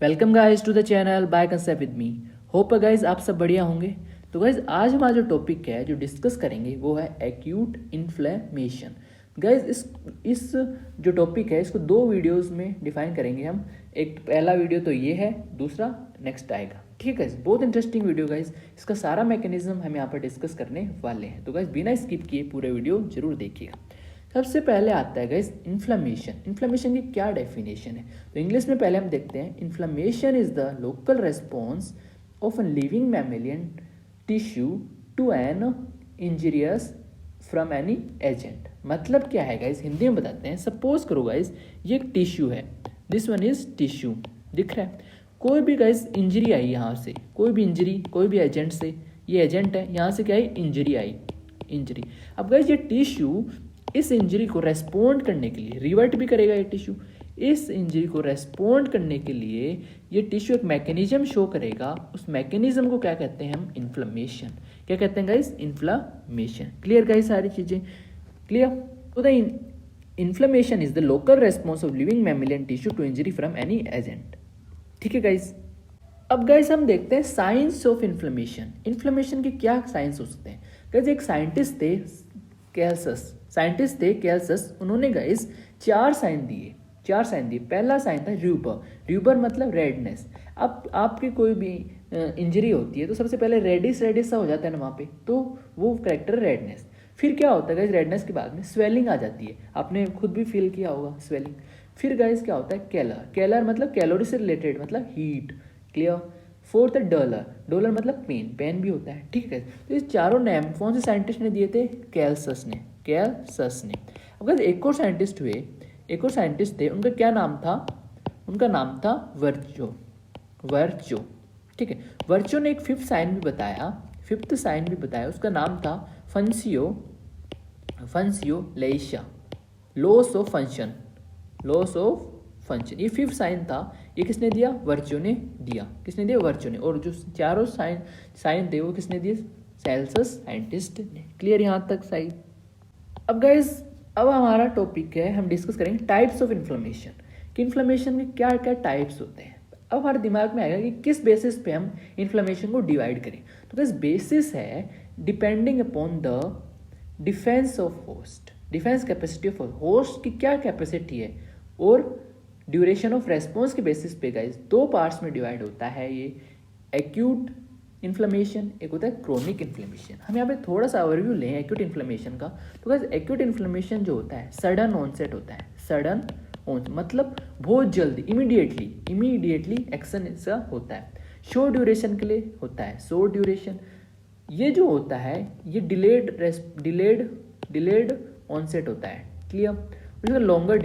Welcome guys to the channel by concept with me. Hope guys आप सब बढ़िया होंगे। तो गाइज आज हमारा जो टॉपिक है जो डिस्कस करेंगे वो है एक्यूट इन्फ्लेमेशन। गाइज इस जो टॉपिक है इसको दो वीडियोस में डिफाइन करेंगे हम। एक पहला वीडियो तो ये है, दूसरा नेक्स्ट आएगा। ठीक है, बहुत इंटरेस्टिंग वीडियो गाइज। इसका सारा मैकेनिज्म हम यहाँ पर डिस्कस करने वाले हैं, तो गाइज बिना स्किप किए पूरे वीडियो जरूर देखिएगा। सबसे पहले आता है गाइस इन्फ्लेमेशन। इन्फ्लेमेशन की क्या डेफिनेशन है, तो इंग्लिश में पहले हम देखते हैं। Inflammation is the local response of an living mammalian tissue to an injurious from any agent. मतलब क्या है गाइस, हिंदी में बताते हैं। सपोज करो गाइस ये एक टिश्यू है, दिस वन इज टिश्यू, दिख रहा है। कोई भी गाइस इंजरी आई यहाँ से, कोई भी इंजरी कोई भी एजेंट से, ये एजेंट है, यहाँ से क्या आई इंजरी आई, इंजरी। अब गाइस ये टिश्यू इस इंजरी को रेस्पॉन्ड करने के लिए रिवर्ट भी करेगा। ये टिश्यू इस इंजरी को रेस्पॉन्ड करने के लिए ये टिश्यू एक मैकेनिज्म शो करेगा। उस मैकेनिज्म को क्या कहते हैं हम, इन्फ्लेमेशन। क्या कहते हैं गाइस, इन्फ्लेमेशन। क्लियर गाइस, सारी चीजें क्लियर। तो the inflammation is the local response of living mammalian tissue to injury from any agent. ठीक है गाइस। अब गाइस हम देखते हैं साइंस ऑफ इन्फ्लेमेशन। इन्फ्लेमेशन के क्या साइंस हो सकते हैं गाइस। एक साइंटिस्ट थे कैल्सस, उन्होंने गाइस चार साइन दिए। पहला साइन था र्यूबर मतलब रेडनेस। अब आपकी कोई भी इंजरी होती है तो सबसे पहले रेडिश सा हो जाता है ना वहाँ पे, तो वो करेक्टर रेडनेस। फिर क्या होता है गाइस, रेडनेस के बाद में स्वेलिंग आ जाती है, आपने खुद भी फील किया होगा स्वेलिंग। फिर गाइस क्या होता है, कैलर मतलब कैलोरी से रिलेटेड मतलब हीट। क्लियर। फोर्थ है डॉलर मतलब पेन भी होता है। ठीक है, तो ये चारों नेम कौन से साइंटिस्ट ने दिए थे, कैल्सस ने। अगर एक और साइंटिस्ट थे, उनका क्या नाम था, उनका नाम था वर्चो। ठीक है, वर्चो ने एक फिफ्थ साइन भी बताया, उसका नाम था फंसियो लेशा, लॉस ऑफ फंक्शन। ये फिफ्थ साइन था, ये किसने दिया, वर्चो ने दिया। और जो चारों साइन थे वो किसने दिए, सेल्सस साइंटिस्ट ने। क्लियर यहाँ तक साइन। अब गाइज अब हमारा टॉपिक है, हम डिस्कस करेंगे टाइप्स ऑफ इन्फ्लेमेशन कि इन्फ्लेमेशन के क्या क्या टाइप्स होते हैं। अब हमारे दिमाग में आएगा कि किस बेसिस पे हम इन्फ्लेमेशन को डिवाइड करें। तो गाइज बेसिस है depending upon the defence of host, defence capacity of host की क्या कैपेसिटी है, और ड्यूरेशन ऑफ रेस्पॉन्स के बेसिस पे गाइज दो पार्ट्स में डिवाइड होता है ये एक्यूट इन्फ्लेमेशन, एक होता है क्रोनिक इन्फ्लेमेशन। हम यहाँ पे थोड़ा सा ओवरव्यू लें एक्यूट इन्फ्लेमेशन का। तो गाइस एक्यूट इन्फ्लेमेशन जो होता है सडन ऑनसेट होता है। मतलब बहुत जल्दी, इमीडिएटली एक्शन इसका होता है। शॉर्ट ड्यूरेशन के लिए होता है, शॉर्ट ड्यूरेशन। ये जो होता है ये डिलेड ऑनसेट होता है। क्लियर। इसका लॉन्गर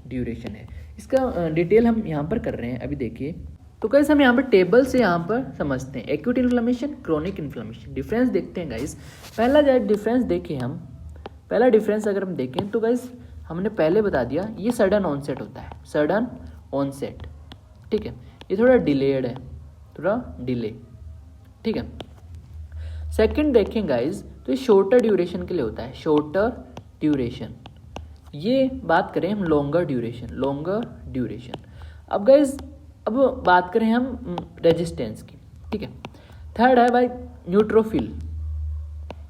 ड्यूरेशन है। इसका डिटेल हम यहाँ पर कर रहे हैं, अभी देखिए। तो गाइस हम यहाँ पर टेबल से यहाँ पर समझते हैं acute inflammation, chronic inflammation. Difference देखते हैं गाइस। पहला डिफरेंस अगर हम देखें तो गाइस हमने पहले बता दिया ये सडन ऑनसेट होता है, सडन ऑनसेट। ठीक है, ये थोड़ा डिलेड है, ठीक है। सेकंड देखें गाइस तो ये शॉर्टर ड्यूरेशन के लिए होता है, शॉर्टर ड्यूरेशन। ये बात करें हम लॉन्गर ड्यूरेशन। अब गाइस अब बात करें हम रेजिस्टेंस की। ठीक है। थर्ड है भाई न्यूट्रोफिल।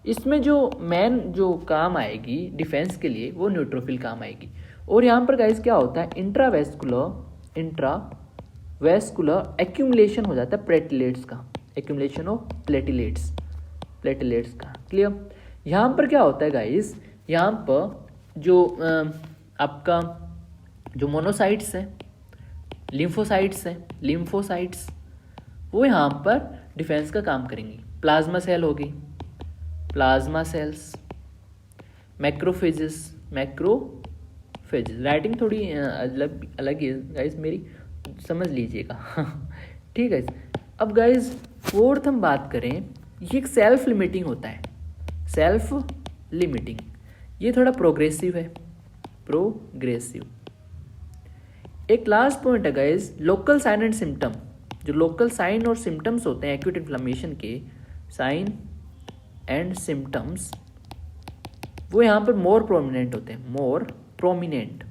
इसमें जो मेन जो काम आएगी डिफेंस के लिए वो न्यूट्रोफिल काम आएगी। और यहाँ पर गाइस क्या होता है, इंट्रावेस्कुलर एक्यूमुलेशन हो जाता है प्लेटलेट्स का, एक्यूमुलेशन ऑफ प्लेटलेट्स का। क्लियर। यहाँ पर क्या होता है गाइस, यहाँ पर जो आपका जो मोनोसाइट्स है, लिम्फोसाइट्स वो यहाँ पर डिफेंस का काम करेंगी। प्लाज्मा सेल होगी, प्लाज्मा सेल्स, मैक्रोफेजेस, राइटिंग थोड़ी अलग है गाइस मेरी, समझ लीजिएगा। ठीक है। अब गाइस फोर्थ हम बात करें, ये एक सेल्फ लिमिटिंग होता है, ये थोड़ा प्रोग्रेसिव है, एक लास्ट पॉइंट है guys local sign and symptom. जो लोकल साइन और सिम्टम्स होते हैं एक्यूट इन्फ्लेमेशन के, साइन एंड सिम्टम्स, वो यहाँ पर मोर प्रोमिनेंट होते हैं, मोर प्रोमिनेंट।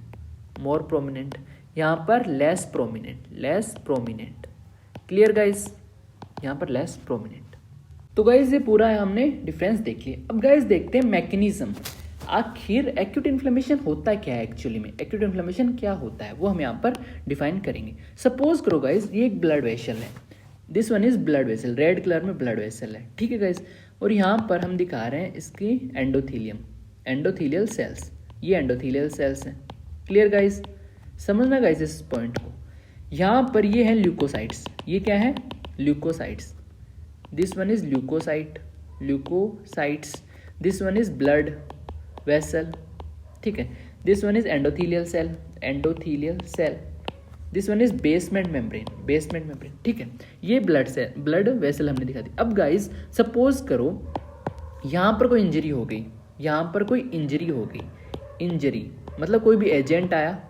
यहाँ पर लेस प्रोमिनेंट। क्लियर गाइस, यहाँ पर लेस प्रोमिनेंट। तो गाइस ये पूरा हमने डिफरेंस देख लिया। अब गाइस देखते हैं मैकेनिज्म, आखिर एक्यूट इन्फ्लेमेशन होता क्या है। एक्चुअली में एक्यूट इन्फ्लेमेशन क्या होता है वो हम यहाँ पर डिफाइन करेंगे। सपोज करो गाइस ये एक ब्लड वेसल है, this one is blood vessel, red colour में ब्लड वेसल है, ठीक है गाइस। और यहाँ पर हम दिखा रहे हैं इसकी एंडोथीलियल सेल्स, ये एंडोथीलियल सेल्स हैं। क्लियर गाइस, समझना गाइस इस पॉइंट को। यहाँ पर ये है ल्यूकोसाइट्स, ये क्या है leukocytes, this one is leukocytes, this one is blood vessel, ठीक है। This one is endothelial cell, this one is basement membrane, ठीक है। ये ब्लड वेसल हमने दिखा दी। अब गाइस सपोज करो यहाँ पर कोई इंजरी हो गई, इंजरी मतलब कोई भी एजेंट आया,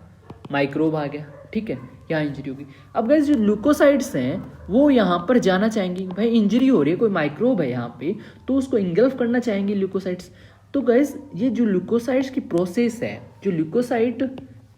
माइक्रोब आ गया, ठीक है, यहाँ इंजरी होगी। अब गाइस जो ल्यूकोसाइट्स हैं वो यहाँ पर जाना चाहेंगी, भाई इंजरी हो रही है, कोई माइक्रोब है यहाँ पे, तो उसको इंगल्फ करना चाहेंगे ल्यूकोसाइट्स। तो गाइस ये जो ल्यूकोसाइट्स की प्रोसेस है, जो ल्यूकोसाइट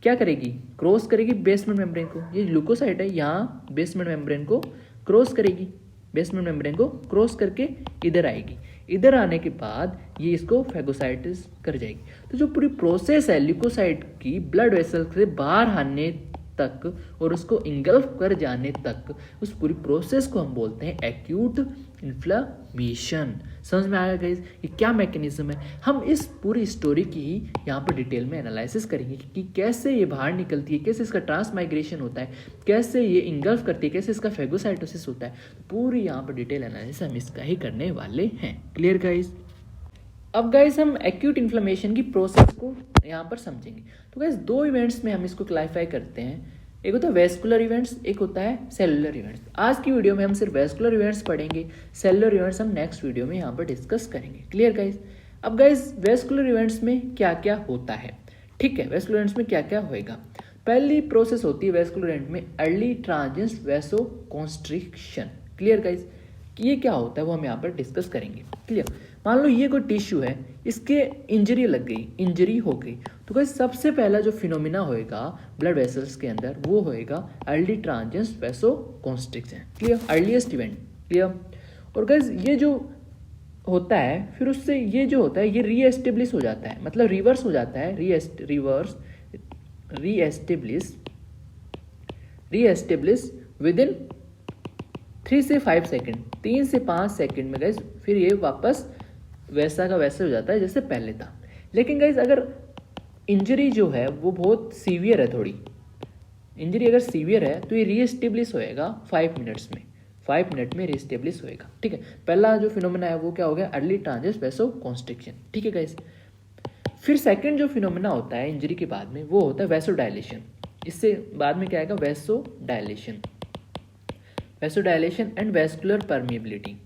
क्या करेगी, क्रॉस करेगी बेसमेंट मेम्ब्रेन को। ये ल्यूकोसाइट है, यहाँ बेसमेंट मेम्ब्रेन को क्रॉस करेगी, बेसमेंट मेम्ब्रेन को क्रॉस करके इधर आएगी। इधर आने के बाद ये इसको फैगोसाइटिस कर जाएगी। तो जो पूरी प्रोसेस है ल्यूकोसाइट की ब्लड वेसल से बाहर आने तक और उसको इंगल्फ कर जाने तक, उस पूरी प्रोसेस को हम बोलते हैं एक्यूट इन्फ्लेमेशन। समझ में आया गाइस ये क्या मैकेनिज्म है। हम इस पूरी स्टोरी की ही यहाँ पर डिटेल में एनालिसिस करेंगे कि कैसे ये बाहर निकलती है, कैसे इसका ट्रांसमाइग्रेशन होता है, कैसे ये इंगल्फ करती है, कैसे इसका फैगोसाइटोसिस होता है। पूरी यहाँ पर डिटेल एनालिसिस हम इसका ही करने वाले हैं। Clear guys. अब गाइस हम एक्यूट इन्फ्लेमेशन की प्रोसेस को यहाँ पर समझेंगे। तो गाइस दो इवेंट्स में हम इसको क्लासिफाई करते हैं, एक होता है वेस्कुलर इवेंट्स, एक होता है सेलुलर इवेंट्स। आज की वीडियो में हम सिर्फ वेस्कुलर इवेंट्स पढ़ेंगे, सेलुलर इवेंट्स हम नेक्स्ट वीडियो में यहाँ पर डिस्कस करेंगे। Clear guys. अब गाइस वेस्कुलर इवेंट्स में क्या क्या होता है, ठीक है, वेस्कुलर इवेंट्स में क्या क्या होएगा। पहली प्रोसेस होती है वेस्कुलर इवेंट में early transient vasoconstriction. Clear guys, कि ये क्या होता है वो हम यहाँ पर डिस्कस करेंगे। क्लियर। मान लो ये कोई टिश्यू है, इसके इंजरी लग गई, इंजरी हो गई, तो गाइस सबसे पहला जो फिनोमिना होएगा ब्लड वेसल्स के अंदर वो होएगा early transient vasoconstriction. Clear, earliest event. Clear. और गाइस ये जो होता है फिर उससे ये जो होता है ये रीएस्टेब्लिश हो जाता है, मतलब रिवर्स हो जाता है, रीएस्टेब्लिश विद इन 3 से 5 सेकेंड, 3 से 5 सेकेंड में गाइस फिर ये वापस वैसा का वैसे हो जाता है जैसे पहले था। लेकिन गाइस अगर इंजरी जो है वो बहुत सीवियर है, थोड़ी इंजरी अगर सीवियर है तो ये रीएस्टेब्लिश होएगा 5 मिनट्स में, 5 मिनट में रीएस्टेब्लिश होएगा। ठीक है, पहला जो फिनोमेना है वो क्या हो गया, अर्ली ट्रांजिएंट वैसोकॉन्स्ट्रिक्शन। ठीक है गाइस। फिर सेकंड जो फिनोमेना होता है इंजरी के बाद में वो होता है वैसोडायलेशन। इससे बाद में क्या आएगा, वैसोडायलेशन एंड वैस्कुलर परमिएबिलिटी।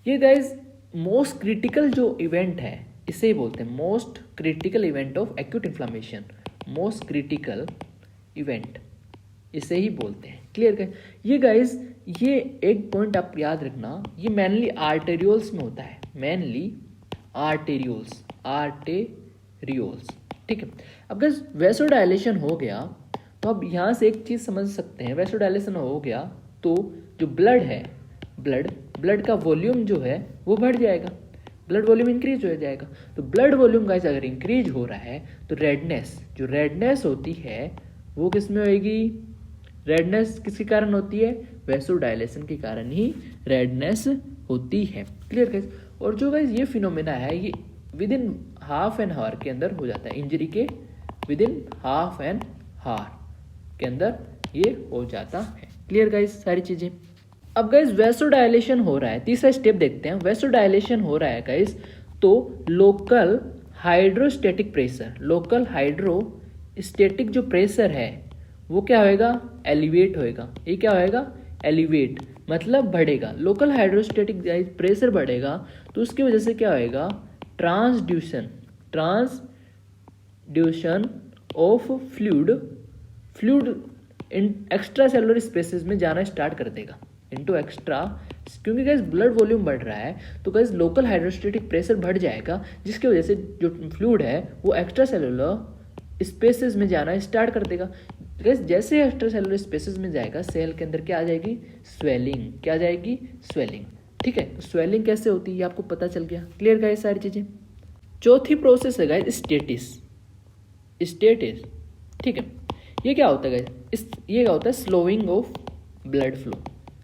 ये गाइस मोस्ट क्रिटिकल जो इवेंट है इसे ही बोलते हैं most critical event of acute inflammation, most critical event इसे ही बोलते हैं। Clear guys. ये गाइस ये एक पॉइंट आप याद रखना, ये मेनली आर्टेरियोल्स में होता है, मेनली आर्टेरियोल्स। ठीक है। अब गाइस वैसोडायलेशन हो गया तो अब यहाँ से एक चीज़ समझ सकते हैं, वैसोडायलेशन हो गया तो जो ब्लड है, ब्लड का वॉल्यूम जो है वो बढ़ जाएगा, ब्लड वॉल्यूम इंक्रीज हो जाएगा। तो ब्लड वॉल्यूम गाइस अगर इंक्रीज हो रहा है तो रेडनेस होती है वो किस में होएगी, रेडनेस किसके कारण होती है, वैसोडायलेशन के कारण ही रेडनेस होती है। Clear guys. और जो गाइस ये फिनोमेना है ये with in half an hour के अंदर हो जाता है, इंजरी के with in half an hour के अंदर ये हो जाता है। क्लियर गाइस सारी चीजें। अब गाइस वैसोडायलेशन हो रहा है, तीसरा स्टेप देखते हैं। वैसोडायलेशन हो रहा है गाइस तो लोकल हाइड्रोस्टैटिक जो प्रेशर है वो क्या होएगा, एलिवेट होएगा। ये क्या होएगा, एलिवेट मतलब बढ़ेगा। लोकल हाइड्रोस्टैटिक प्रेशर बढ़ेगा तो उसकी वजह से क्या होएगा, transudation of fluid in extra cellular spaces में जाना स्टार्ट कर देगा, इनटू एक्स्ट्रा, क्योंकि गैस ब्लड वॉल्यूम बढ़ रहा है तो गैस लोकल हाइड्रोस्टैटिक प्रेशर बढ़ जाएगा, जिसकी वजह से जो फ्लूइड है वो एक्स्ट्रा सेलुलर स्पेसेस में जाना स्टार्ट कर देगा। जैसे एक्स्ट्रा सेलुलर स्पेसेस में जाएगा सेल के अंदर क्या आ जाएगी, स्वेलिंग। क्या आ जाएगी, स्वेलिंग। ठीक है, तो स्वेलिंग कैसे होती है ये आपको पता चल गया। क्लियर गाइस सारी चीजें। चौथी प्रोसेस है गाइस स्टेटिस। स्टेटिस, ठीक है, ये क्या होता है गाइस, ये क्या होता है, slowing of blood flow.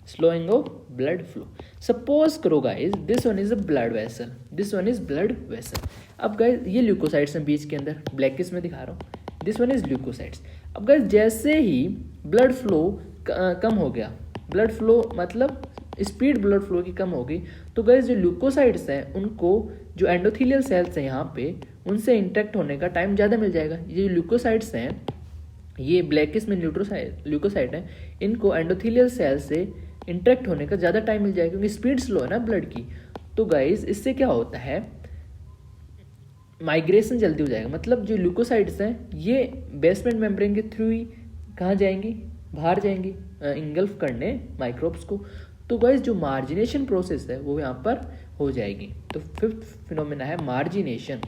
Slowing of blood flow. Suppose करो guys this one is a blood vessel, this one is blood vessel. अब गाइस ये ल्यूकोसाइट्स हैं बीच के अंदर, ब्लैकिश में दिखा रहा हूँ, दिस वन इज ल्यूकोसाइट्स। अब गाइस जैसे ही ब्लड फ्लो कम हो गया, ब्लड फ्लो मतलब स्पीड ब्लड फ्लो की कम होगी, तो गाइस जो ल्यूकोसाइट्स हैं उनको जो एंडोथेलियल सेल्स हैं यहाँ पे उनसे इंटरेक्ट होने का टाइम ज़्यादा मिल जाएगा। ये ल्यूकोसाइट्स हैं, ये ब्लैकिश में ल्यूकोसाइट हैं, इनको एंडोथेलियल सेल से इंटरेक्ट होने का ज़्यादा टाइम मिल जाएगा क्योंकि स्पीड स्लो है ना ब्लड की। तो गाइस इससे क्या होता है, माइग्रेशन जल्दी हो जाएगा। मतलब जो ल्यूकोसाइट्स हैं ये बेसमेंट मेम्ब्रेन के थ्रू ही कहाँ जाएंगी, बाहर जाएंगी इंगल्फ करने माइक्रोब्स को। तो गाइस जो मार्जिनेशन प्रोसेस है वो यहाँ पर हो जाएगी। तो फिफ्थ फिनोमेना है मार्जिनेशन।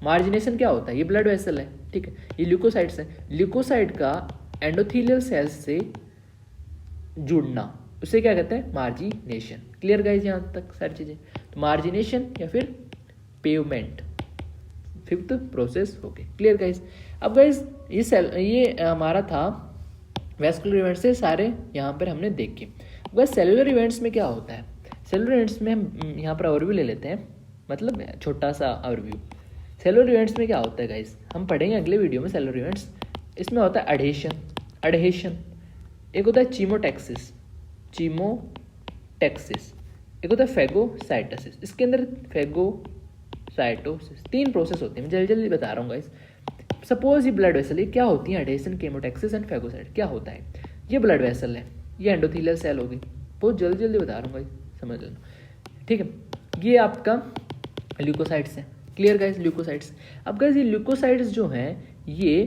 मार्जिनेशन क्या होता है, ये ब्लड वेसल है, ठीक है, ये ल्यूकोसाइट्स हैं, ल्यूकोसाइट का एंडोथेलियल सेल्स से जुड़ना, उसे क्या कहते हैं, मार्जिनेशन। क्लियर गाइस यहाँ तक सारी चीजें। तो मार्जिनेशन या फिर पेवमेंट, फिफ्थ प्रोसेस हो गई। Clear guys. अब गाइस ये हमारा था वेस्कुलर इवेंट्स से सारे यहाँ पर हमने देखे। गाइस सेलुलर इवेंट्स में क्या होता है, सेलुलर इवेंट्स में हम यहाँ पर ओवरव्यू ले लेते हैं, मतलब छोटा सा ओवरव्यू। सेलुलर इवेंट्स में क्या होता है गाइस, हम पढ़ेंगे अगले वीडियो में सेलुलर इवेंट्स। इसमें होता है अडहेशन, एक होता है चीमोटैक्सिस, एक होता है फेगोसाइटोसिस। इसके अंदर फेगोसाइटोसिस 3 प्रोसेस होती है, मैं जल्दी जल्दी बता रहा हूँ गाइस। सपोज ये ब्लड वेसल, ये क्या होती है, अडहेशन, केमोटैक्सिस एंड फेगोसाइट। क्या होता है, ये ब्लड वेसल है, ये एंडोथेलियल सेल होगी, बहुत जल्दी जल्दी बता रहा हूँ गाइस, समझ लेना, ठीक है। ये आपका ल्यूकोसाइट्स है। Clear guys, leukocytes. अब गाइस ये ल्यूकोसाइट्स जो हैं ये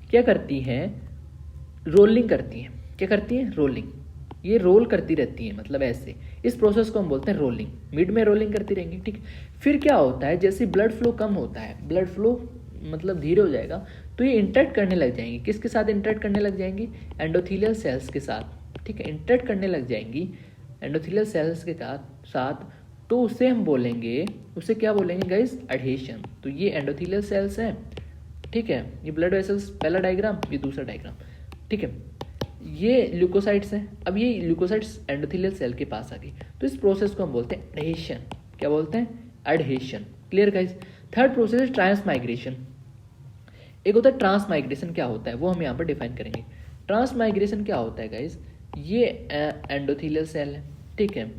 क्या करती हैं, रोलिंग करती हैं। क्या करती हैं, रोलिंग। ये रोल करती रहती है, मतलब ऐसे, इस प्रोसेस को हम बोलते हैं रोलिंग। मिड में रोलिंग करती रहेंगी, ठीक। फिर क्या होता है, जैसे ब्लड फ्लो कम होता है, ब्लड फ्लो मतलब धीरे हो जाएगा, तो ये इंटरेक्ट करने लग जाएंगी। किसके साथ इंटरेक्ट करने लग जाएंगी, एंडोथेलियल सेल्स के साथ, ठीक है, इंटरेक्ट करने लग जाएंगी एंडोथेलियल सेल्स के साथ। तो उसे हम बोलेंगे, उसे क्या बोलेंगे गाइस, एडहेशन। तो ये एंडोथेलियल सेल्स हैं, ठीक है, ये ब्लड वेसल्स पहला डायग्राम, ये दूसरा डायग्राम, ठीक है। ये ल्यूकोसाइट्स हैं। अब ये ल्यूकोसाइट्स एंडोथेलियल सेल के पास आ गई, तो इस प्रोसेस को हम बोलते हैं एडहेशन। क्या बोलते हैं, adhesion. Clear guys. Third process है ट्रांसमाइग्रेशन। एक होता है ट्रांसमाइग्रेशन, क्या होता है वो हम यहाँ पर डिफाइन करेंगे। ट्रांसमाइग्रेशन क्या होता है गाइस, ये एंडोथेलियल सेल है, ठीक है,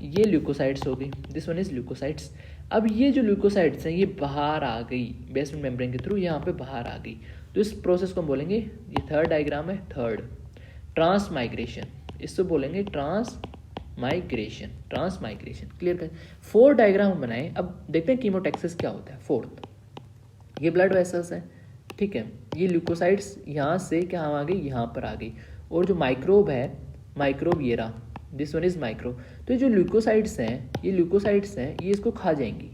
ये ल्यूकोसाइट्स हो गई, दिस वन इज ल्यूकोसाइट्स। अब ये जो ल्यूकोसाइट्स हैं ये बाहर आ गई बेसमेंट मेम्ब्रेन के थ्रू, यहाँ पे बाहर आ गई, तो इस प्रोसेस को हम बोलेंगे, ये थर्ड डायग्राम है, थर्ड, ट्रांसमाइग्रेशन। इससे बोलेंगे ट्रांसमाइग्रेशन, ट्रांसमाइग्रेशन। क्लियर कर। फोर्थ डायग्राम हम बनाए। अब देखते हैं कीमोटैक्सिस क्या होता है। फोर्थ, ये ब्लड वेसल्स हैं, ठीक है, ये ल्यूकोसाइट्स यहाँ से क्या आ गई, यहाँ पर आ गई, और जो माइक्रोब है, माइक्रोब ये रहा, दिस वन इज माइक्रोब। तो ये जो ल्यूकोसाइट्स हैं, ये ल्यूकोसाइट्स हैं, ये इसको खा जाएंगी,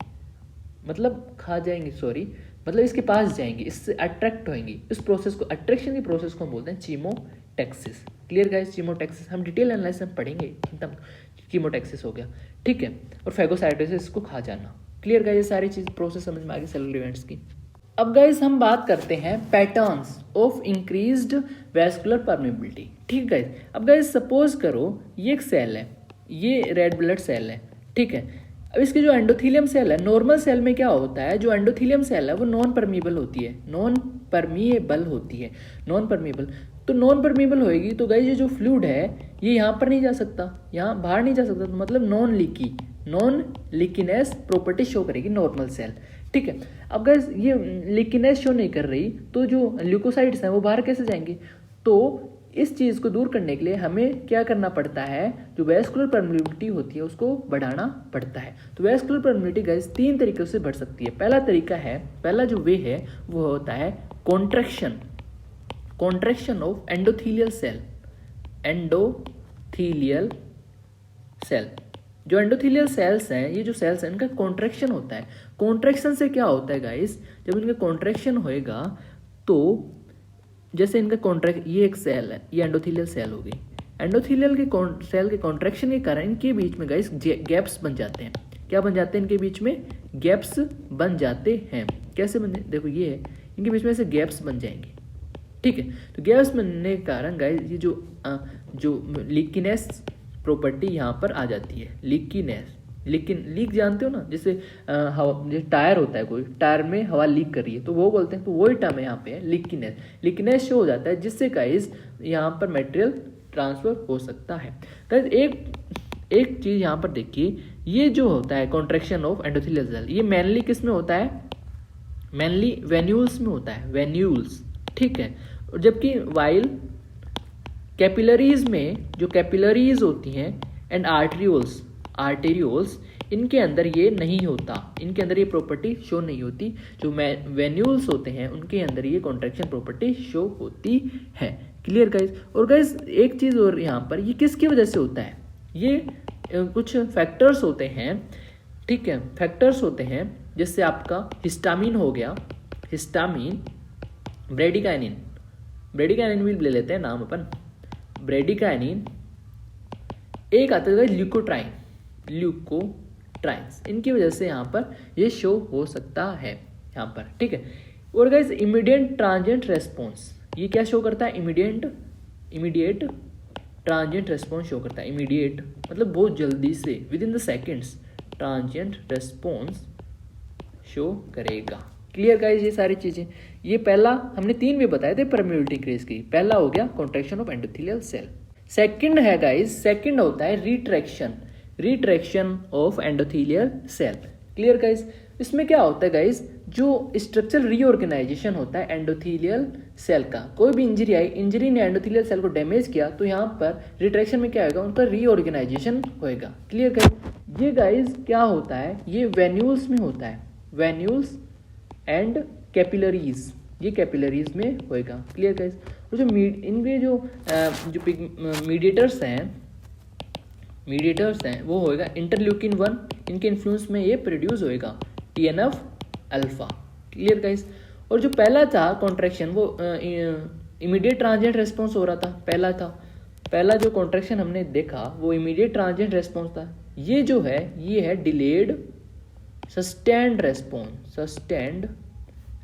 मतलब इसके पास जाएंगी, इससे अट्रैक्ट होंगी। इस प्रोसेस को, अट्रैक्शन की प्रोसेस को हम बोलते हैं चीमोटैक्सिस। क्लियर गाइस, चीमोटैक्सिस हम डिटेल एनालिसिस में पढ़ेंगे, एकदम कीमोटैक्सिस हो गया, ठीक है, और फेगोसाइटोसिस को खा जाना। क्लियर गाइस, सारी चीज प्रोसेस समझ में आ गई सेलुलर इवेंट्स की। अब गाइस हम बात करते हैं patterns of increased vascular permeability, ठीक गाइस। अब गाइस सपोज करो ये एक सेल है, ये रेड ब्लड सेल है, ठीक है। अब इसके जो एंडोथेलियम सेल है, नॉर्मल सेल में क्या होता है, जो एंडोथेलियम सेल है वो नॉन परमीबल होती है, नॉन परमीएबल होती है, नॉन परमीबल। तो नॉन परमीबल होएगी तो गाइस ये जो फ्लूइड है ये यहाँ पर नहीं जा सकता, यहाँ बाहर नहीं जा सकता, तो मतलब non leaky, non leakiness property show करेगी नॉर्मल सेल, ठीक है। अब गाइस ये लीकीनेस शो नहीं कर रही, तो जो ल्यूकोसाइट्स हैं वो बाहर कैसे जाएंगे। तो इस चीज़ को दूर करने के लिए हमें क्या करना पड़ता है, जो वैस्कुलर परमेबिलिटी होती है उसको बढ़ाना पड़ता है। तो वैस्कुलर परमेबिलिटी गाइस 3 तरीकों से बढ़ सकती है। पहला तरीका है, पहला जो वे है वो होता है contraction, contraction of endothelial cell, endothelial cell. जो एंडोथेलियल सेल्स हैं, ये जो सेल्स हैं इनका कॉन्ट्रैक्शन होता है। कॉन्ट्रैक्शन से क्या होता है गाइस, जब इनका कॉन्ट्रैक्शन होएगा तो जैसे इनका कॉन्ट्रैक्ट, ये एक सेल है, ये एंडोथेलियल सेल हो गई। एंडोथेलियल के सेल के कॉन्ट्रैक्शन के कारण इनके बीच में गाइस गैप्स बन जाते हैं। क्या बन जाते हैं? इनके बीच में गैप्स बन जाते हैं। कैसे बन? देखो ये है, इनके बीच में ऐसे गैप्स बन जाएंगे, ठीक है। तो गैप्स बनने के कारण गाइस ये जो लीकीनेस प्रॉपर्टी यहाँ पर आ जाती है। लीकीनेस, लीक जानते हो ना, जैसे हवा, जैसे टायर होता है, कोई टायर में हवा लीक कर रही है तो वो बोलते हैं, तो वही टर्म है यहाँ पे है लीकीनेस। लीकीनेस शो हो जाता है जिससे गाइस यहाँ पर मटेरियल ट्रांसफर हो सकता है। गाइस एक चीज यहाँ पर देखिए, ये जो होता है कॉन्ट्रैक्शन ऑफ एंडोथेलियल सेल, ये मेनली किस में होता है? मेनली वेन्यूल्स में होता है, वेन्यूल्स, ठीक है। और जबकि वाइल कैपिलरीज में, जो कैपिलरीज होती हैं एंड आर्टेरियोल्स, इनके अंदर ये नहीं होता, इनके अंदर ये प्रॉपर्टी शो नहीं होती। जो वेन्यूल्स होते हैं उनके अंदर ये कॉन्ट्रैक्शन प्रॉपर्टी शो होती है। Clear guys? और गाइस एक चीज़ और यहाँ पर, ये किसकी वजह से होता है? ये कुछ फैक्टर्स होते हैं, ठीक है, फैक्टर्स होते हैं, जैसे आपका हिस्टामिन हो गया, हिस्टामिन, ब्रेडिकाइनिन भी ले लेते हैं नाम अपन, ब्रेडिकाइनिन, एक आता है ल्यूकोट्राइन्स, इनकी वजह से यहाँ पर ये शो हो सकता है यहाँ पर, ठीक है। और गाइस इमीडिएट ट्रांजिएंट रेस्पॉन्स, ये क्या शो करता है? इमीडिएट ट्रांजिएंट रेस्पॉन्स शो करता है। इमीडिएट मतलब बहुत जल्दी से, within the seconds, transient response show करेगा। Clear guys? ये सारी चीजें, ये पहला हमने 3 भी बताए थे परमेबिलिटी इंक्रीज की। पहला हो गया contraction of endothelial cell. Second है गाइस, सेकंड होता है retraction of endothelial cell. Clear guys? इसमें क्या होता है गाइस, जो स्ट्रक्चरल रीऑर्गेनाइजेशन होता है एंडोथेलियल सेल का, कोई भी इंजरी आई, इंजरी ने एंडोथेलियल सेल को डैमेज किया, तो यहाँ पर रिट्रैक्शन में क्या होगा? उनका रीऑर्गेनाइजेशन होएगा। Clear guys? ये गाइस क्या होता है? ये वेन्यूल्स में होता है, वेन्यूल्स एंड कैपिलरीज, ये कैपिलरीज में होएगा। Clear guys? और जो इनके जो मीडिएटर्स हैं वो होएगा इंटरल्यूकिन 1, इनके इन्फ्लुएंस में ये प्रोड्यूस होएगा TNF अल्फा। Clear guys? और जो पहला था कॉन्ट्रैक्शन, वो इमीडिएट ट्रांजिएंट रेस्पॉन्स हो रहा था, पहला जो कॉन्ट्रैक्शन हमने देखा वो इमीडिएट ट्रांजिएंट रेस्पॉन्स था। ये जो है, ये है डिलेड सस्टेन्ड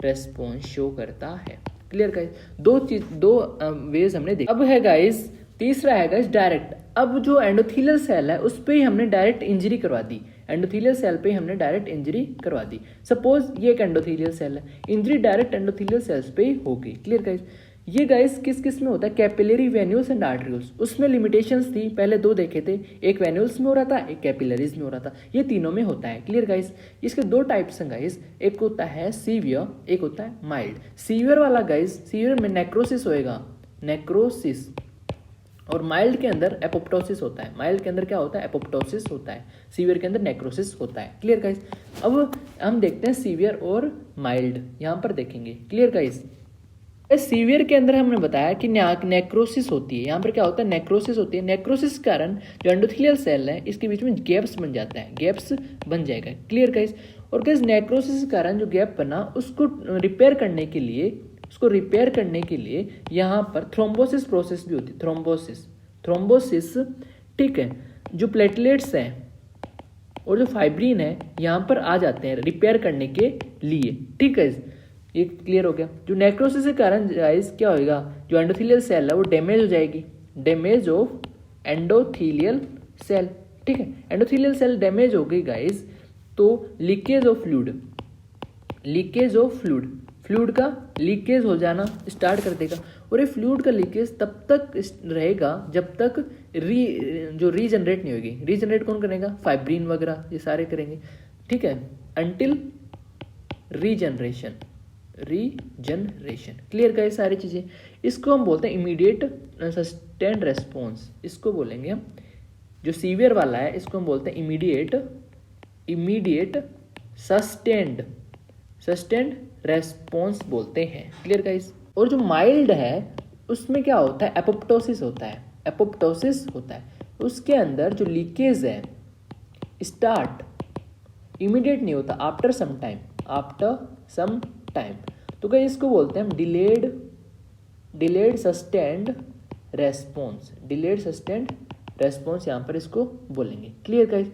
रेस्पॉन्स शो करता है। Clear guys? दो वेज हमने देखा। अब है गाइस तीसरा है गाइस डायरेक्ट। अब जो एंडोथेलियल सेल है उस पे ही हमने डायरेक्ट इंजरी करवा दी, एंडोथेलियल सेल पे हमने डायरेक्ट इंजरी करवा दी। सपोज ये एक एंडोथेलियल सेल है, इंजरी डायरेक्ट एंडोथेलियल सेल्स पे ही होगी। Clear guys? ये गाइस किस में होता है? Capillary, venules and arterioles. उसमें लिमिटेशंस थी, पहले 2 देखे थे, एक वेन्यूल्स में हो रहा था, एक कैपिलरीज में हो रहा था, ये तीनों में होता है। Clear guys? इसके 2 टाइप्स हैं गाइस, एक होता है सीवियर, एक होता है माइल्ड। सीवियर वाला गाइस, सीवियर में नेक्रोसिस होएगा, नेक्रोसिस, और माइल्ड के अंदर एपोप्टोसिस होता है। माइल्ड के अंदर क्या होता है? एपोप्टोसिस होता है। सीवियर के अंदर नेक्रोसिस होता है। Clear guys? अब हम देखते हैं सीवियर और माइल्ड, यहाँ पर देखेंगे। Clear guys? सीवियर के अंदर हमने बताया कि नेक्रोसिस होती है। यहाँ पर क्या होता है? नेक्रोसिस होती है। नेक्रोसिस के कारण जो एंडोथेलियल सेल है इसके बीच में गैप्स बन जाता है, गैप्स बन जाएगा। Clear guys? और गाइस नेक्रोसिस के कारण जो गैप बना उसको रिपेयर करने के लिए यहाँ पर थ्रोम्बोसिस प्रोसेस भी होती है। थ्रोम्बोसिस, ठीक है, जो प्लेटलेट्स हैं और जो फाइब्रिन है यहाँ पर आ जाते हैं रिपेयर करने के लिए। ठीक है, ये क्लियर हो गया। जो नेक्रोसिस के कारण गाइस क्या होगा, जो एंडोथेलियल सेल है वो डैमेज हो जाएगी, डैमेज ऑफ एंडोथेलियल सेल। ठीक है, एंडोथेलियल सेल डैमेज हो गई गाइस, तो लीकेज ऑफ फ्लूइड का लीकेज हो जाना स्टार्ट कर देगा। और ये फ्लूइड का लीकेज तब तक रहेगा जब तक रीजनरेट नहीं होगी। रीजनरेट कौन करेगा? फाइब्रिन वगैरह ये सारे करेंगे। ठीक है, अंटिल रीजनरेशन। क्लियर का ये सारी चीजें, इसको हम बोलते हैं इमीडिएट सस्टेन्ड रेस्पॉन्स, इसको बोलेंगे हम। जो सीवियर वाला है इसको हम बोलते हैं इमीडिएट सस्टेन्ड रेस्पॉन्स बोलते हैं। Clear guys? और जो माइल्ड है उसमें क्या होता है? एपोप्टोसिस होता है। उसके अंदर जो लीकेज है स्टार्ट इमीडिएट नहीं होता, आफ्टर सम टाइम। तो गाइस इसको बोलते हैं हम delayed sustained response, delayed sustained response यहाँ पर इसको बोलेंगे। Clear guys.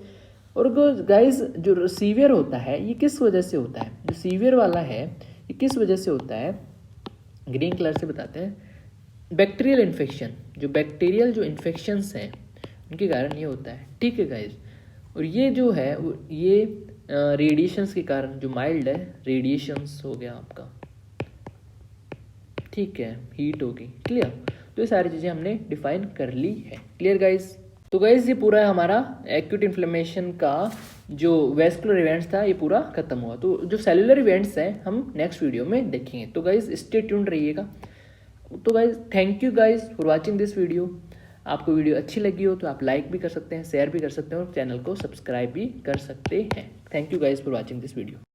और गाइस जो सीवियर होता है ये किस वजह से होता है, जो सीवियर वाला है ये किस वजह से होता है, ग्रीन कलर से बताते हैं। बैक्टीरियल इन्फेक्शन, जो बैक्टीरियल जो इन्फेक्शंस हैं उनके कारण ये होता है। ठीक है गाइस। और ये जो है ये रेडिएशंस के कारण जो माइल्ड है, रेडिएशंस हो गया आपका, ठीक है, हीट होगी। क्लियर। तो ये सारी चीज़ें हमने डिफाइन कर ली है। Clear guys. तो गाइस ये पूरा हमारा एक्यूट इन्फ्लेमेशन का जो वेस्कुलर इवेंट्स था ये पूरा खत्म हुआ। तो जो सेलुलर इवेंट्स हैं हम नेक्स्ट वीडियो में देखेंगे। तो गाइस स्टे ट्यून्ड रहिएगा। तो guys thank you guys for watching this video. आपको वीडियो अच्छी लगी हो तो आप लाइक भी कर सकते हैं, शेयर भी कर सकते हैं और चैनल को सब्सक्राइब भी कर सकते हैं। Thank you guys for watching this video.